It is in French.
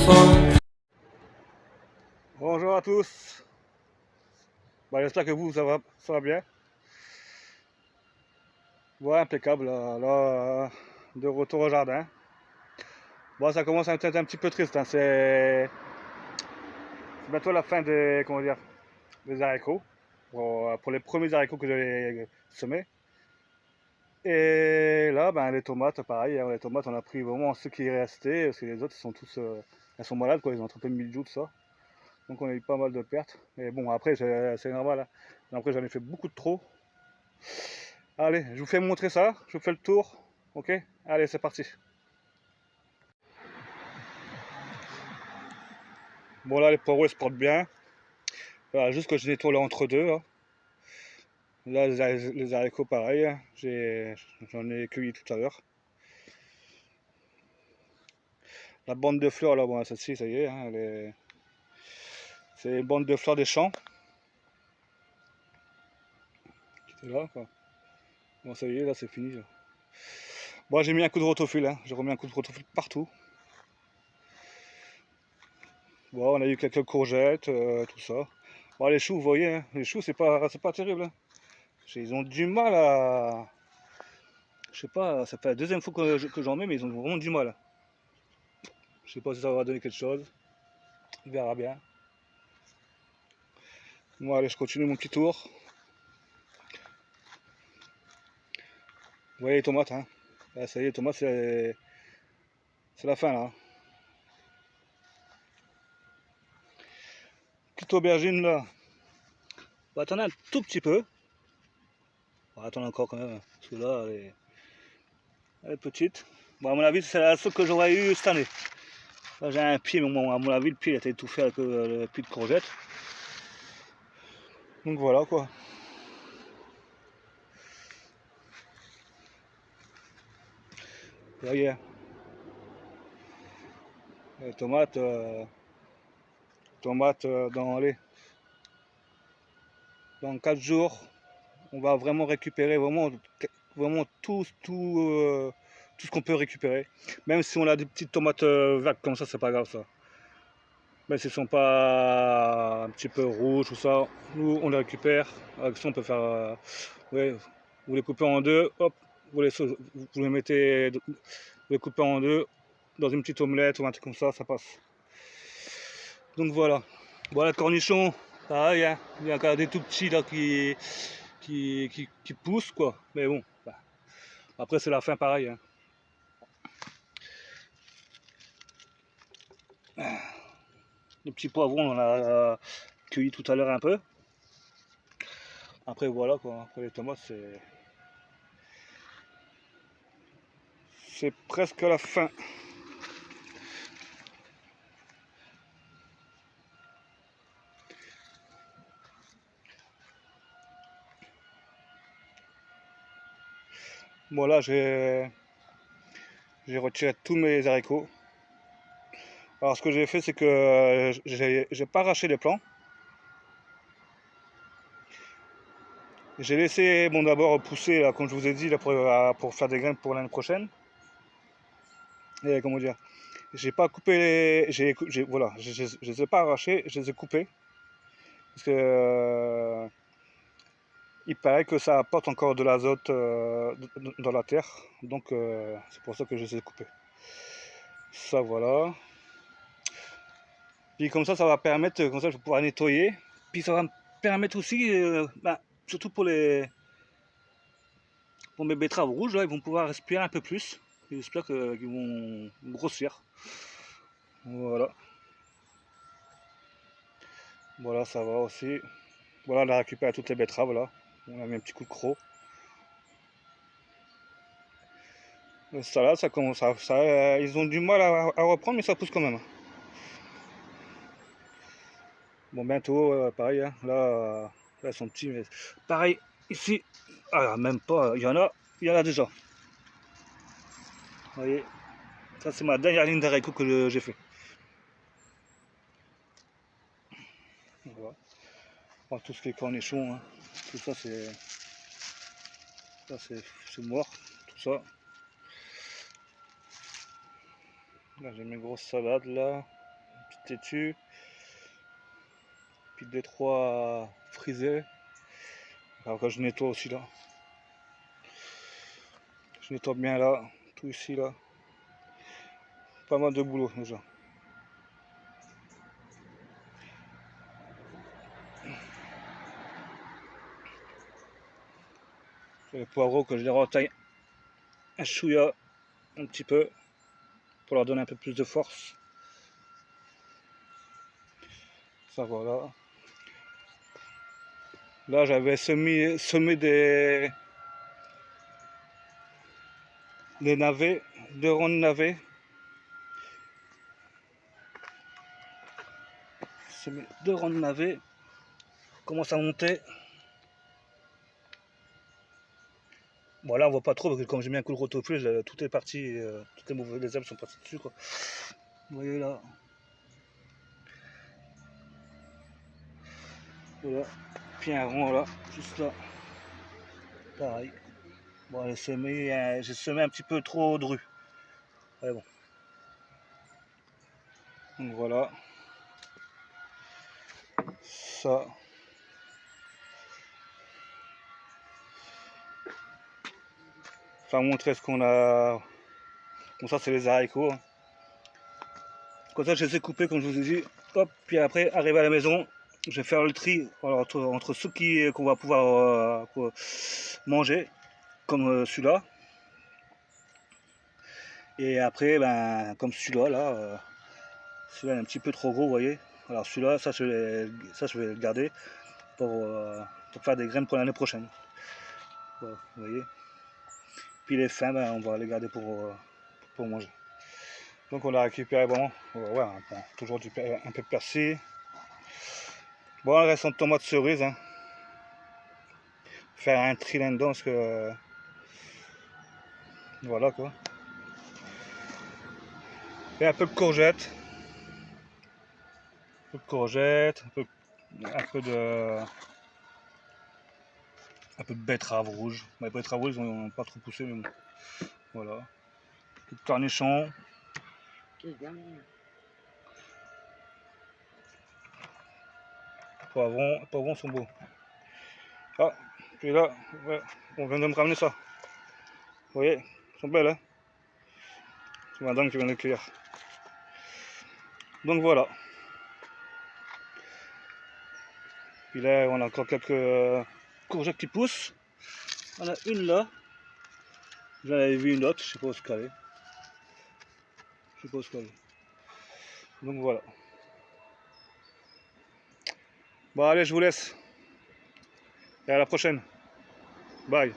funk. Bonjour à tous. J'espère que vous, ça va bien. Ouais, impeccable. De retour au jardin. Ça commence à être un petit peu triste, hein. C'est bientôt la fin des haricots. Pour les premiers haricots que j'avais semés. Et là, les tomates, pareil, hein. Les tomates, on a pris vraiment ce qui est resté, parce que les autres, elles sont malades, quoi. Ils ont attrapé le mildiou, tout ça. Donc on a eu pas mal de pertes. Mais bon, après, c'est normal, hein. Après, j'en ai fait beaucoup de trop. Allez, je vous fais montrer ça, je vous fais le tour. Ok? Allez, c'est parti. Bon, là, les poireaux, ils se portent bien. Voilà, juste que je nettoie là entre deux. Là, les haricots, pareil, hein. J'en ai cueilli tout à l'heure. La bande de fleurs, là, bon, celle-ci, ça y est, hein, c'est une bande de fleurs des champs. Qui était là, quoi. Bon, ça y est, là, c'est fini, là. Bon, j'ai mis un coup de rotofil, hein. J'ai remis un coup de rotofil partout. Bon, on a eu quelques courgettes, tout ça. Bon, les choux, vous voyez, hein, les choux, c'est pas terrible, hein. Ils ont du mal à... Je sais pas, ça fait la deuxième fois que j'en mets, mais ils ont vraiment du mal. Je sais pas si ça va donner quelque chose. On verra bien. Bon, allez, je continue mon petit tour. Vous voyez les tomates, hein. Là, ça y est, les tomates, c'est la fin, là. Petite aubergine, là. On va attendre un tout petit peu. On va attendre encore quand même, parce que là, elle est petite. Bon, à mon avis, c'est la seule que j'aurais eu cette année. Là, j'ai un pied, mais bon, à mon avis, le pied il a été étouffé avec le puits de courgettes. Donc voilà, quoi. Vous voyez, les tomates, dans 4 jours, on va vraiment récupérer vraiment tout ce qu'on peut récupérer. Même si on a des petites tomates vagues comme ça, c'est pas grave ça. Même si elles sont pas un petit peu rouges ou ça, nous on les récupère. Avec ça on peut faire, ouais, vous les coupez en deux, hop, vous les mettez, vous les coupez en deux dans une petite omelette ou un truc comme ça passe. Donc voilà. Voilà, le cornichon, pareil, hein. Il y a encore des tout petits là qui poussent, quoi. Mais bon, après c'est la fin, pareil, hein. Les petits poivrons, on en a cueilli tout à l'heure un peu. Après voilà, quoi. Après les tomates, c'est presque la fin. Bon là, j'ai retiré tous mes haricots. Alors ce que j'ai fait, c'est que j'ai pas arraché les plants. J'ai laissé, bon, d'abord pousser, là, comme je vous ai dit, là, pour faire des graines pour l'année prochaine. Et comment dire, j'ai pas coupé voilà, je les ai pas arrachés, je les ai coupés. Parce que il paraît que ça apporte encore de l'azote dans la terre. Donc c'est pour ça que je les ai coupés. Ça, voilà. Puis comme ça va permettre, comme ça je vais pouvoir nettoyer. Puis ça va me permettre aussi, surtout pour mes betteraves rouges, là, ils vont pouvoir respirer un peu plus. J'espère qu'ils vont grossir. Voilà. Voilà, ça va aussi. Voilà, on a récupéré toutes les betteraves là. On a mis un petit coup de croc. Ça là, ça commence ils ont du mal à reprendre, mais ça pousse quand même. Bon, bientôt, pareil, hein. Là, ils sont petits, mais pareil, ici, même pas, il y en a déjà. Vous voyez, ça c'est ma dernière ligne d'haricots que j'ai fait. Voilà. Bon, tout ce qui est cornichons, hein. Tout ça c'est mort, tout ça. Là j'ai mes grosses salades là. petite laitue. Puis 2-3 frisés. Alors que je nettoie aussi là. Je nettoie bien là, tout ici là. Pas mal de boulot déjà. Les poireaux que je les retaille un chouïa, un petit peu, pour leur donner un peu plus de force. Ça voilà. Là j'avais semé des navets, 2 rangs de navets. Semé 2 rangs de navets. Commence à monter. Bon là on voit pas trop parce que comme j'ai mis un coup de rotoflèche, tout est parti, toutes les mauvaises herbes sont parties dessus quoi. Vous voyez là. Voilà. Puis un rang là, juste là. Pareil. Bon j'ai semé un petit peu trop dru. Ouais, bon. Donc voilà. Ça. Enfin montrer ce qu'on a. Bon ça c'est les haricots. Hein. Comme ça je les ai coupés comme je vous ai dit. Hop, puis après arrivé à la maison, je vais faire le tri entre ceux qu'on va pouvoir manger, comme celui-là. Et après, ben, comme celui-là, celui-là est un petit peu trop gros, vous voyez. Alors celui-là, ça je vais le garder pour faire des graines pour l'année prochaine. Voilà, vous voyez. Puis les fins, ben, on va les garder pour manger. Donc on a récupéré, bon, ouais, bon, toujours un peu de persil. Bon, il reste en tomates cerises. Hein. Faire un tri là-dedans, parce que voilà quoi. Et un peu de courgettes. Un peu de betterave rouge. Les betteraves rouges, ils n'ont pas trop poussé, mais bon. Voilà. Tout cornichon. Poivrons sont beaux. Ah, puis là, ouais, on vient de me ramener ça. Vous voyez, elles sont belles, hein. C'est madame qui vient de cueillir. Donc voilà. Puis là, on a encore quelques courgettes qui poussent. On a une là. J'en avais vu une autre, je sais pas où qu'elle est. Je sais pas où qu'elle est. Donc voilà. Bon allez, je vous laisse. Et à la prochaine. Bye.